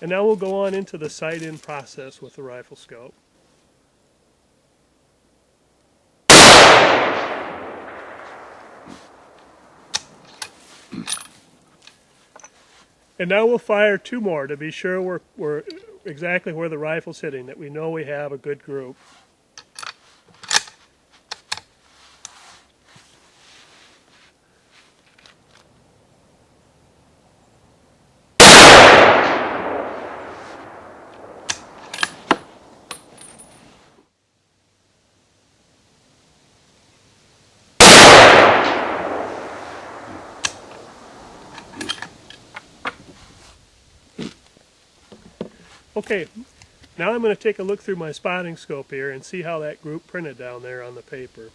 And now we'll go on into the sight-in process with the Riflescope. And now we'll fire 2 more to be sure we're exactly where the rifle's hitting, that we know we have a good group. Okay, now I'm going to take a look through my spotting scope here and see how that group printed down there on the paper.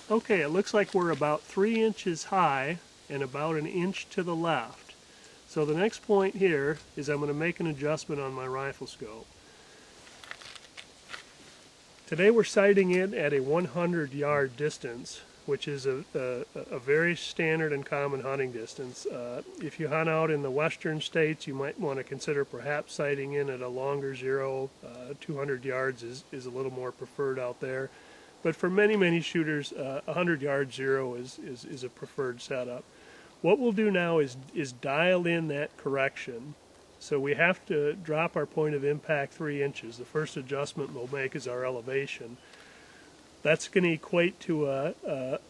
Okay, it looks like we're about 3 inches high and about 1 inch to the left. So the next point here is I'm going to make an adjustment on my Riflescope. Today we're sighting in at a 100-yard distance, which is a very standard and common hunting distance. If you hunt out in the western states, you might want to consider perhaps sighting in at a longer zero. 200 yards is a little more preferred out there. But for many shooters, 100-yard zero is a preferred setup. What we'll do now is dial in that correction. So we have to drop our point of impact 3 inches. The first adjustment we'll make is our elevation. That's going to equate to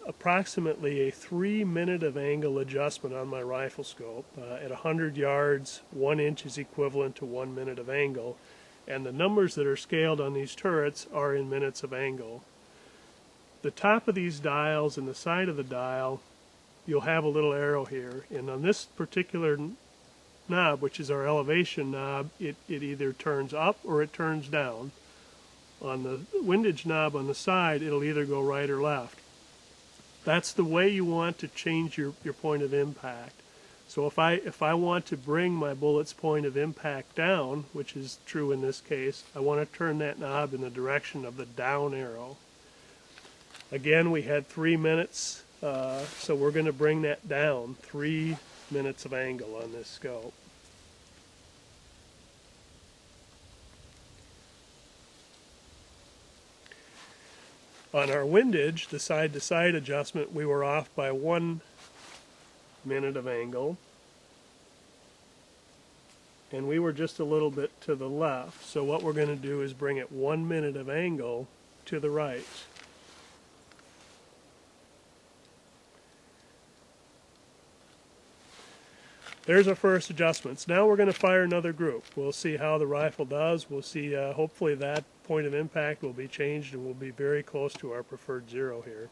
approximately a 3-minute of angle adjustment on my Riflescope. At 100 yards, 1 inch is equivalent to 1 minute of angle. And the numbers that are scaled on these turrets are in minutes of angle. The top of these dials and the side of the dial, you'll have a little arrow here. And on this particular knob, which is our elevation knob, it either turns up or it turns down. On the windage knob on the side, it'll either go right or left. That's the way you want to change your point of impact. So if I want to bring my bullet's point of impact down, which is true in this case, I want to turn that knob in the direction of the down arrow. Again, we had 3 minutes, so we're going to bring that down 3 minutes of angle on this scope. On our windage, the side-to-side adjustment, we were off by 1 minute of angle. And we were just a little bit to the left. So what we're going to do is bring it 1 minute of angle to the right. There's our first adjustments. Now we're going to fire another group. We'll see how the rifle does. We'll see, hopefully that point of impact will be changed and we'll be very close to our preferred zero here.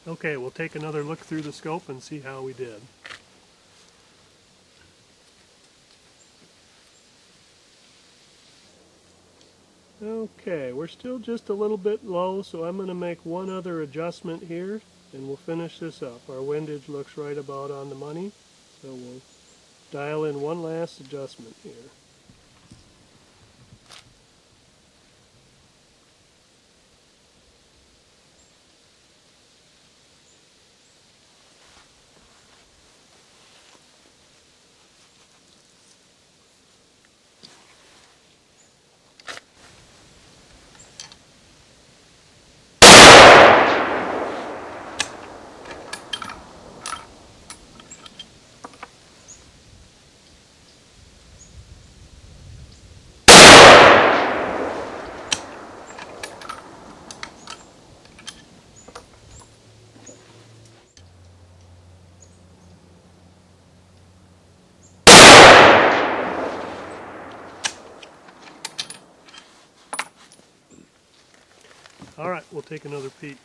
Okay, we'll take another look through the scope and see how we did. Okay, we're still just a little bit low, so I'm going to make one other adjustment here and we'll finish this up. Our windage looks right about on the money, so we'll dial in one last adjustment here. Alright, we'll take another peek.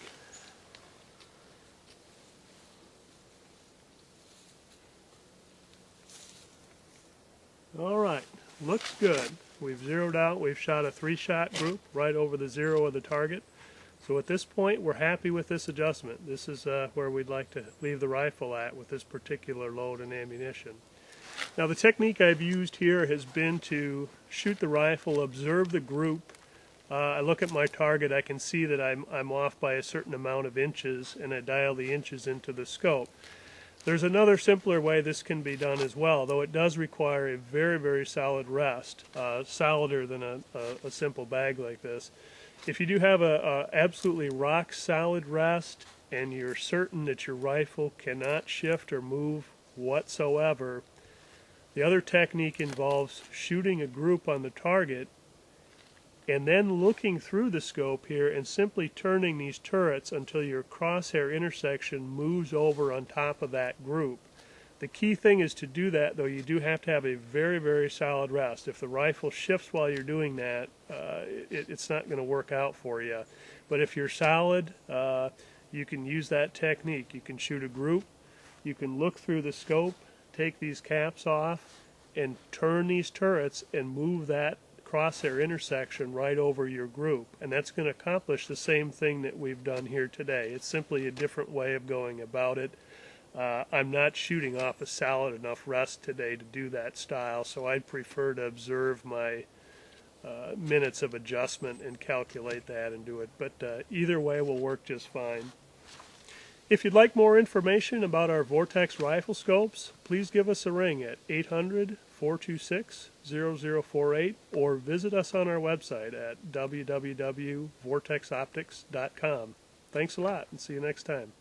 Alright, looks good. We've zeroed out, we've shot a 3-shot group right over the zero of the target. So at this point we're happy with this adjustment. This is where we'd like to leave the rifle at with this particular load and ammunition. Now the technique I've used here has been to shoot the rifle, observe the group. I look at my target, I can see that I'm off by a certain amount of inches, and I dial the inches into the scope. There's another simpler way this can be done as well, though it does require a very, very solid rest, solider than a simple bag like this. If you do have a absolutely rock solid rest and you're certain that your rifle cannot shift or move whatsoever, the other technique involves shooting a group on the target and then looking through the scope here and simply turning these turrets until your crosshair intersection moves over on top of that group. The key thing is to do that, though you do have to have a very, very solid rest. If the rifle shifts while you're doing that, it's not going to work out for you. But if you're solid, you can use that technique. You can shoot a group, you can look through the scope, take these caps off, and turn these turrets and move that crosshair intersection right over your group, and that's going to accomplish the same thing that we've done here today. It's simply a different way of going about it. I'm not shooting off a solid enough rest today to do that style, so I'd prefer to observe my minutes of adjustment and calculate that and do it, but either way will work just fine. If you'd like more information about our Vortex Riflescopes, please give us a ring at 800-426-0048 or visit us on our website at www.vortexoptics.com. Thanks a lot and see you next time.